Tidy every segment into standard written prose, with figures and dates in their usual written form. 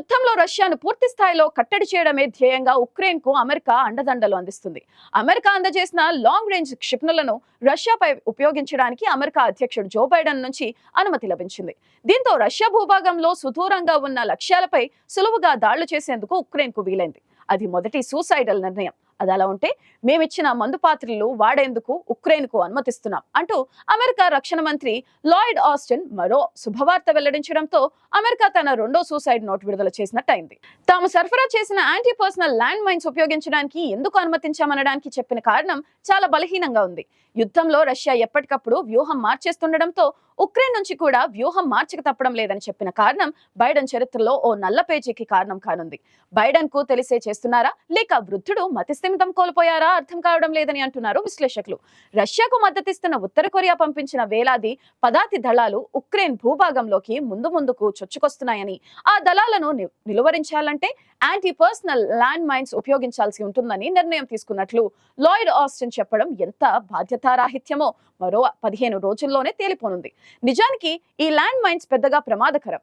యుద్ధంలో రష్యాను పూర్తి స్థాయిలో కట్టడి చేయడమే ధ్యేయంగా ఉక్రెయిన్ కు అమెరికా అండదండలు అందిస్తుంది. అమెరికా అందజేసిన లాంగ్ రేంజ్ క్షిపణులను రష్యాపై ఉపయోగించడానికి అమెరికా అధ్యక్షుడు జో బైడెన్ నుంచి అనుమతి లభించింది. దీంతో రష్యా భూభాగంలో సుదూరంగా ఉన్న లక్ష్యాలపై సులువుగా దాడులు చేసేందుకు ఉక్రెయిన్ కు వీలైంది. అది మొదటి సూసైడల్ నిర్ణయం. అది అలా ఉంటే మేమిచ్చిన మందు పాత్రలు వాడేందుకు ఉక్రెయిన్ కు అనుమతిస్తున్నాం అంటూ అమెరికా రక్షణ మంత్రి లాయిడ్ ఆస్టిన్ మరో శుభవార్త వెల్లడించడంతో అమెరికా తన రెండో సూసైడ్ నోట్ విడుదల చేసినట్టయింది. తాము సరఫరా చేసిన యాంటీ పర్సనల్ ల్యాండ్ మైన్స్ ఉపయోగించడానికి ఎందుకు అనుమతించామనడానికి చెప్పిన కారణం చాలా బలహీనంగా ఉంది. యుద్ధంలో రష్యా ఎప్పటికప్పుడు వ్యూహం మార్చేస్తుండటంతో ఉక్రెయిన్ నుంచి కూడా వ్యూహం మార్చక తప్పడం లేదని చెప్పిన కారణం బైడెన్ చరిత్రలో ఓ నల్ల పేజీకి కారణం కానుంది. బైడెన్ కు తెలిసే చేస్తున్నారా లేక వృద్ధుడు మతిస్థిమితం కోల్పోయారా అర్థం కావడం లేదని అంటున్నారు విశ్లేషకులు. రష్యాకు మద్దతిస్తున్న ఉత్తర కొరియా పంపించిన వేలాది పదాతి దళాలు ఉక్రెయిన్ భూభాగంలోకి ముందుకు చొచ్చుకొస్తున్నాయని, ఆ దళాలను నిలువరించాలంటే యాంటీ పర్సనల్ ల్యాండ్ మైన్స్ ఉపయోగించాల్సి ఉంటుందని నిర్ణయం తీసుకున్నట్లు లాయిడ్ ఆస్టిన్ చెప్పడం ఎంత బాధ్యతారాహిత్యమో మరో 15 రోజుల్లోనే తేలిపోనుంది. నిజానికి ఈ ల్యాండ్ మైన్స్ పెద్దగా ప్రమాదకరం,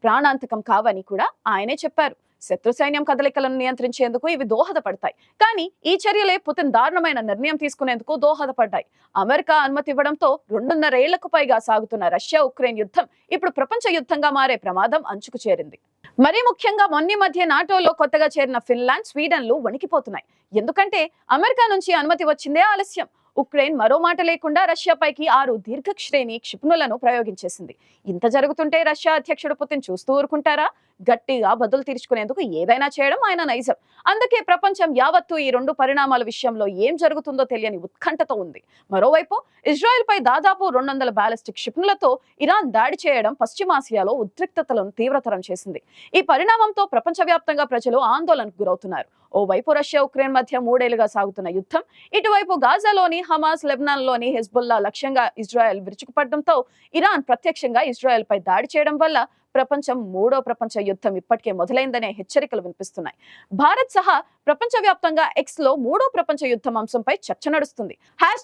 ప్రాణాంతకం కావని కూడా ఆయనే చెప్పారు. శత్రు సైన్యం కదలికలను నియంత్రించేందుకు ఇవి దోహదపడతాయి. కానీ ఈ చర్యలే పుతిన్ దారుణమైన నిర్ణయం తీసుకునేందుకు దోహదపడ్డాయి. అమెరికా అనుమతి ఇవ్వడంతో 2.5 ఏళ్లకు పైగా సాగుతున్న రష్యా ఉక్రెయిన్ యుద్ధం ఇప్పుడు ప్రపంచ యుద్ధంగా మారే ప్రమాదం అంచుకు చేరింది. మరీ ముఖ్యంగా మొన్న మధ్య నాటోలో కొత్తగా చేరిన ఫిన్లాండ్, స్వీడన్లు వణికిపోతున్నాయి. ఎందుకంటే అమెరికా నుంచి అనుమతి వచ్చిందే ఆలస్యం. ఉక్రెయిన్ మరో మాట లేకుండా రష్యాపైకి 6 దీర్ఘశ్రేణి క్షిపణులను ప్రయోగించేసింది. ఇంత జరుగుతుంటే రష్యా అధ్యక్షుడు పుతిన్ చూస్తూ ఊరుకుంటారా? గట్టిగా బదులు తీర్చుకునేందుకు ఏదైనా చేయడం ఆయన నైజం. అందుకే ప్రపంచం యావత్తు ఈ 2 పరిణామాల విషయంలో ఏం జరుగుతుందో తెలియని ఉత్కంఠతో ఉంది. మరోవైపు ఇజ్రాయెల్ పై దాదాపు 200 బాలిస్టిక్ క్షిపణులతో ఇరాన్ దాడి చేయడం పశ్చిమాసియాలో ఉద్రిక్తతలను తీవ్రతరం చేసింది. ఈ పరిణామంతో ప్రపంచవ్యాప్తంగా ప్రజలు ఆందోళనకు గురవుతున్నారు. ఓవైపు రష్యా ఉక్రెయిన్ మధ్య 3 ఏళ్లుగా సాగుతున్న యుద్ధం, ఇటువైపు గాజాలోని హమాస్, లెబనాన్లోని హెజ్బుల్లా లక్ష్యంగా ఇజ్రాయెల్ విరుచుకుపడడంతో ఇరాన్ ప్రత్యక్షంగా ఇజ్రాయెల్ పై దాడి చేయడం వల్ల మూడో ప్రపంచ యుద్ధం ఇప్పటికే మొదలైందనే హెచ్చరికలు వినిపిస్తున్నాయి. భారత్ సహా ప్రపంచవ్యాప్తంగా ఎక్స్ లో 3వ ప్రపంచ యుద్ధం అంశంపై చర్చ నడుస్తుంది.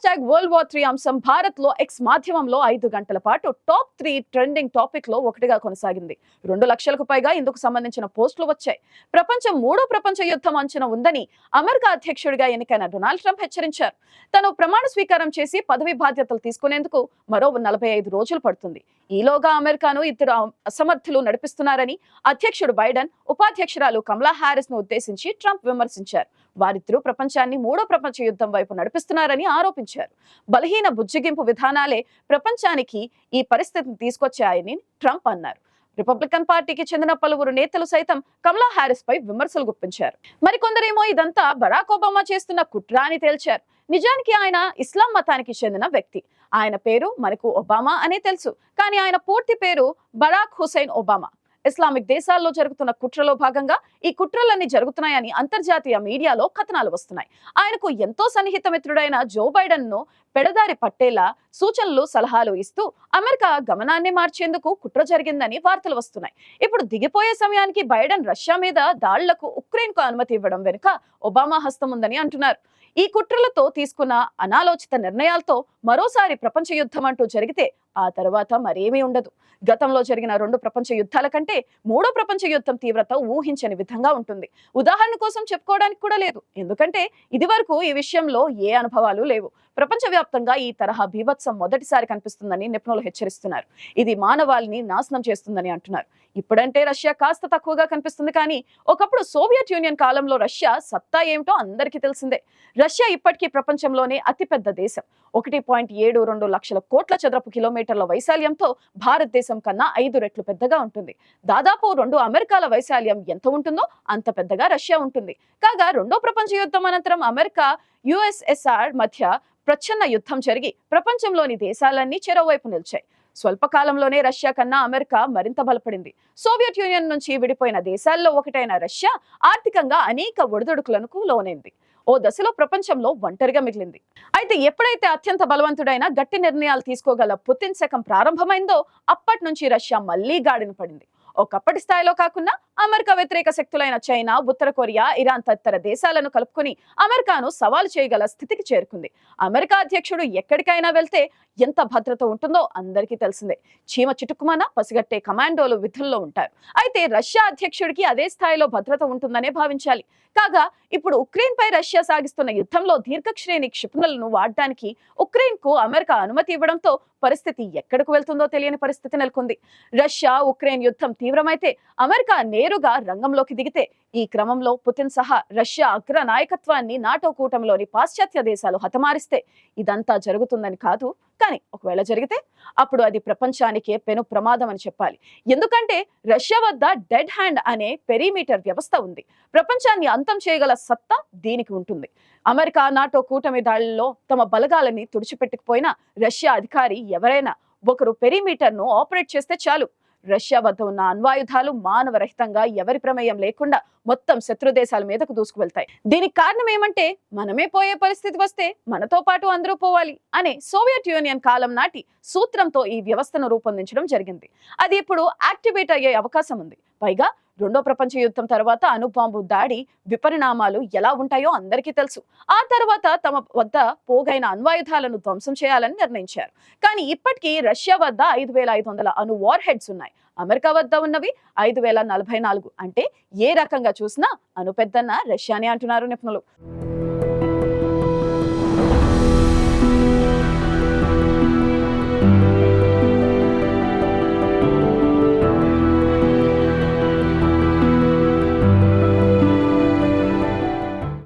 #WWIII అంశం భారత్ లో ఎక్స్ మాధ్యమంలో 5 గంటల పాటు టాప్ 3 ట్రెండింగ్ టాపిక్ లో ఒకటిగా కొనసాగింది. 2 లక్షలకు పైగా ఇందుకు సంబంధించిన పోస్టులు వచ్చాయి. ప్రపంచం 3వ ప్రపంచ యుద్ధం అంచనా ఉందని అమెరికా అధ్యక్షుడిగా ఎన్నికైన డొనాల్డ్ ట్రంప్ హెచ్చరించారు. తను ప్రమాణ స్వీకారం చేసి పదవి బాధ్యతలు తీసుకునేందుకు మరో 45 రోజులు పడుతుంది. ఈలోగా అమెరికాను ఇద్దరు అసమర్థులు నడిపిస్తున్నారని అధ్యక్షుడు బైడెన్, ఉపాధ్యక్షురాలు కమలా హారిస్ ను ఉద్దేశించి ట్రంప్ విమర్శించారు. వారిద్దరూ ప్రపంచాన్ని 3వ ప్రపంచ యుద్ధం వైపు నడిపిస్తున్నారని ఆరోపించారు. బలహీన బుజ్జిగింపు విధానాలే ప్రపంచానికి ఈ పరిస్థితిని తీసుకొచ్చాయని ట్రంప్ అన్నారు. రిపబ్లికన్ పార్టీకి చెందిన పలువురు నేతలు సైతం కమలా హారిస్ పై విమర్శలు గుప్పించారు. మరికొందరేమో ఇదంతా బరాక్ ఒబామా చేస్తున్న కుట్ర అని తేల్చారు. నిజానికి ఆయన ఇస్లాం మతానికి చెందిన వ్యక్తి. ఆయన పేరు మనకు ఒబామా అనే తెలుసు, కానీ ఆయన పూర్తి పేరు బరాక్ హుసేన్ ఒబామా. ఇస్లామిక్ దేశాల్లో జరుగుతున్న కుట్రలో భాగంగా ఈ కుట్రలన్నీ జరుగుతున్నాయని అంతర్జాతీయ మీడియాలో కథనాలు వస్తున్నాయి. ఆయనకు ఎంతో సన్నిహిత మిత్రుడైన జో బైడెన్ ను పెడదారి పట్టేలా సూచనలు, సలహాలు ఇస్తూ అమెరికా గమనాన్ని మార్చేందుకు కుట్ర జరిగిందని వార్తలు వస్తున్నాయి. ఇప్పుడు దిగిపోయే సమయానికి బైడెన్ రష్యా మీద దాడులకు ఉక్రెయిన్ కు అనుమతి ఇవ్వడం వెనుక ఒబామా హస్తం ఉందని అంటున్నారు. ఈ కుట్రలతో తీసుకున్న అనాలోచిత నిర్ణయాలతో మరోసారి ప్రపంచ యుద్ధం అంటూ జరిగితే ఆ తర్వాత మరేమీ ఉండదు. గతంలో జరిగిన 2 ప్రపంచ యుద్ధాల కంటే 3వ ప్రపంచ యుద్ధం తీవ్రత ఊహించని విధంగా ఉంటుంది. ఉదాహరణ కోసం చెప్పుకోవడానికి కూడా లేదు, ఎందుకంటే ఇది వరకు ఈ విషయంలో ఏ అనుభవాలు లేవు. ప్రపంచవ్యాప్తంగా ఈ తరహా బీభత్సం మొదటిసారి కనిపిస్తుందని నిపుణులు హెచ్చరిస్తున్నారు. ఇది మానవాళిని నాశనం చేస్తుందని అంటున్నారు. ఇప్పుడంటే రష్యా కాస్త తక్కువగా కనిపిస్తుంది, కానీ ఒకప్పుడు సోవియట్ యూనియన్ కాలంలో రష్యా సత్తా ఏమిటో అందరికీ తెలిసిందే. రష్యా ఇప్పటికీ ప్రపంచంలోనే అతిపెద్ద దేశం. 1.72 లక్షల కోట్ల చదరపు కిలోమీటర్ల వైశాల్యంతో భారతదేశం కన్నా 5 రెట్లు పెద్దగా ఉంటుంది. దాదాపు 2 అమెరికాల వైశాల్యం ఎంత ఉంటుందో అంత పెద్దగా రష్యా ఉంటుంది. కాగా 2వ ప్రపంచ యుద్ధం అనంతరం అమెరికా, USSR మధ్య ప్రచ్ఛన్న యుద్ధం జరిగి ప్రపంచంలోని దేశాలన్నీ చెరోవైపు నిలిచాయి. స్వల్పకాలంలోనే రష్యా కన్నా అమెరికా మరింత బలపడింది. సోవియట్ యూనియన్ నుంచి విడిపోయిన దేశాల్లో ఒకటైన రష్యా ఆర్థికంగా అనేక ఒడిదుడుకులకు లోనైంది. ఓ దశలో ప్రపంచంలో ఒంటరిగా మిగిలింది. అయితే ఎప్పుడైతే అత్యంత బలవంతుడైన గట్టి నిర్ణయాలు తీసుకోగల పుతిన్ శకం ప్రారంభమైందో అప్పటి నుంచి రష్యా మళ్లీ గాడిన పడింది. ఒకప్పటి స్థాయిలో కాకుండా అమెరికా వ్యతిరేక శక్తులైన చైనా, ఉత్తర కొరియా, ఇరాన్ తదితర దేశాలను కలుపుకొని అమెరికాను సవాలు చేయగల స్థితికి చేరుకుంది. అమెరికా అధ్యక్షుడు ఎక్కడికైనా వెళ్తే ఎంత భద్రత ఉంటుందో అందరికీ తెలిసిందే. చీమ చిటుకుమన పసిగట్టే కమాండోలు విధుల్లో ఉంటారు. అయితే రష్యా అధ్యక్షుడికి అదే స్థాయిలో భద్రత ఉంటుందనే భావించాలి. కాగా ఇప్పుడు ఉక్రెయిన్ పై రష్యా సాగిస్తున్న యుద్ధంలో దీర్ఘశ్రేణి క్షిపణులను వాడడానికి ఉక్రెయిన్ కు అమెరికా అనుమతి ఇవ్వడంతో పరిస్థితి ఎక్కడికి వెళ్తుందో తెలియని పరిస్థితి నెలకొంది. రష్యా ఉక్రెయిన్ యుద్ధం తీవ్రమైతే అమెరికా నేరుగా రంగంలోకి దిగితే ఈ క్రమంలో పుతిన్ సహా రష్యా అగ్ర నాయకత్వాన్ని నాటో కూటమిలోని పాశ్చాత్య దేశాలు హతమారిస్తే ఇదంతా జరుగుతుందని కాదు, కానీ ఒకవేళ జరిగితే అప్పుడు అది ప్రపంచానికే పెను ప్రమాదం అని చెప్పాలి. ఎందుకంటే రష్యా వద్ద డెడ్ హ్యాండ్ అనే పెరిమీటర్ వ్యవస్థ ఉంది. ప్రపంచాన్ని అంతం చేయగల సత్తా దీనికి ఉంటుంది. అమెరికా నాటో కూటమి దాడుల్లో తమ బలగాలని తుడిచిపెట్టకపోయినా రష్యా అధికారి ఎవరైనా ఒకరు పెరిమీటర్ ను ఆపరేట్ చేస్తే చాలు, రష్యా వద్ద ఉన్న అణ్వాయుధాలు మానవరహితంగా ఎవరి ప్రమేయం లేకుండా మొత్తం శత్రు దేశాల మీదకు దూసుకువెళ్తాయి. దీనికి కారణం ఏమంటే మనమే పోయే పరిస్థితి వస్తే మనతో పాటు అందరూ పోవాలి అనే సోవియట్ యూనియన్ కాలం నాటి సూత్రంతో ఈ వ్యవస్థను రూపొందించడం జరిగింది. అది ఇప్పుడు యాక్టివేట్ అయ్యే అవకాశం ఉంది. పైగా రెండో ప్రపంచ యుద్ధం తర్వాత అణుబాంబు దాడి విపరిణామాలు ఎలా ఉంటాయో అందరికీ తెలుసు. ఆ తర్వాత తమ వద్ద పోగైన అణ్వాయుధాలను ధ్వంసం చేయాలని నిర్ణయించారు. కానీ ఇప్పటికీ రష్యా వద్ద 5500 అణు వార్ హెడ్స్ ఉన్నాయి. అమెరికా వద్ద ఉన్నవి 5044. అంటే ఏ రకంగా చూసినా అణు పెద్దన్న రష్యానే అంటున్నారు నిపుణులు.